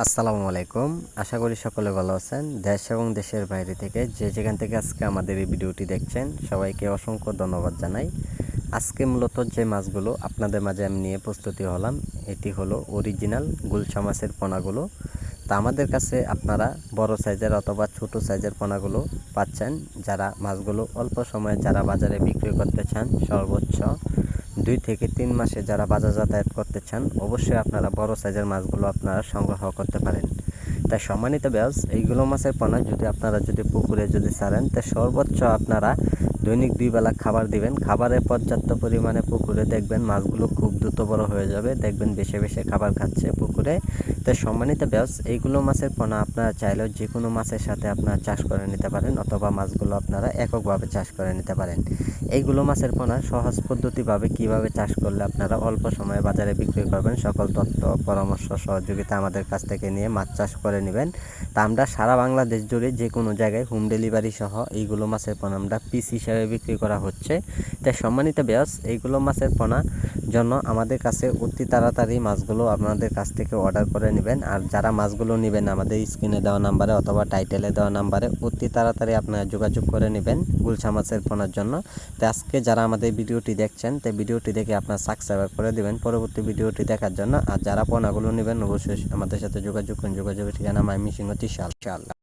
আসসালামু আলাইকুম। আশা করি সকলে ভালো আছেন। দেশ এবং দেশের বাইরে থেকে যে যেখান থেকে আজকে আমাদের এই ভিডিওটি দেখছেন সবাইকে অসংখ্য ধন্যবাদ জানাই। আজকে মূলত যে মাছগুলো আপনাদের মাঝে আমি নিয়ে প্রস্তুতি হলাম এটি হলো অরিজিনাল গুলশা মাছের পোনাগুলো। তা আমাদের কাছে আপনারা বড় সাইজের অথবা ছোট সাইজের পোনাগুলো পাচ্ছেন। যারা মাছগুলো অল্প সময়ে যারা বাজারে বিক্রি করতে চান, সর্বোচ্চ 2 থেকে 3 মাসে যারা বাজার যাতায়াত করতে চান, অবশ্যই আপনারা বড় সাইজের মাছগুলো আপনারা সংগ্রহ করতে পারেন। তাই সম্মানিত ভিউয়ার্স, এইগুলো মাছের পোনা আপনারা যদি পুকুরে ছাড়েন, তাই সর্বোচ্চ আপনারা দৈনিক 2 বেলা খাবার দিবেন। খাবারের পর্যাপ্ত পরিমাণে পুকুরে দেখবেন মাছগুলো খুব দ্রুত বড় হয়ে যাবে, দেখবেন বেশি বেশি খাবার খাচ্ছে পুকুরে। তাই সম্মানিত ভিউয়ার্স, এইগুলো মাছের পোনা আপনারা চাইলেও যে কোনো মাছের সাথে আপনারা চাষ করে নিতে পারেন, অথবা মাছগুলো আপনারা এককভাবে চাষ করে নিতে পারেন। এইগুলো মাছের পোনা সহজ পদ্ধতিভাবে কিভাবে চাষ করলে আপনারা অল্প সময়ে বাজারে বিক্রি করবেন, সকল তথ্য পরামর্শ সহযোগিতা আমাদের কাছ থেকে নিয়ে মাছ চাষ করে নেবেন। তা আমরা সারা বাংলাদেশ জুড়ে যে কোনো জায়গায় হোম ডেলিভারি সহ এইগুলো মাছের পোনা আমরা পিস হিসাবে বিক্রি করা হচ্ছে। তাই সম্মানিত ভিউয়ার্স, এইগুলো মাছের পোনা জন্য আমাদের কাছে অতি তাড়াতাড়ি মাছগুলো আপনাদের কাছ থেকে অর্ডার করে নেবেন। আর যারা মাছগুলো নেবেন আমাদের স্ক্রিনে দেওয়া নাম্বারে অথবা টাইটেলে দেওয়া নাম্বারে অতি তাড়াতাড়ি আপনারা যোগাযোগ করে নেবেন গুলশা মাছের পোনার জন্য। তো আজকে যারা আমাদের ভিডিওটি দেখছেন, তো ভিডিওটি দেখে আপনার সাবস্ক্রাইব করে দেবেন পরবর্তী ভিডিওটি দেখার জন্য। আর যারা পোনাগুলো নেবেন অবশ্যই আমাদের সাথে যোগাযোগ করুন। যোগাযোগের ঠিকানা ময়মনসিংহ 3 সাল।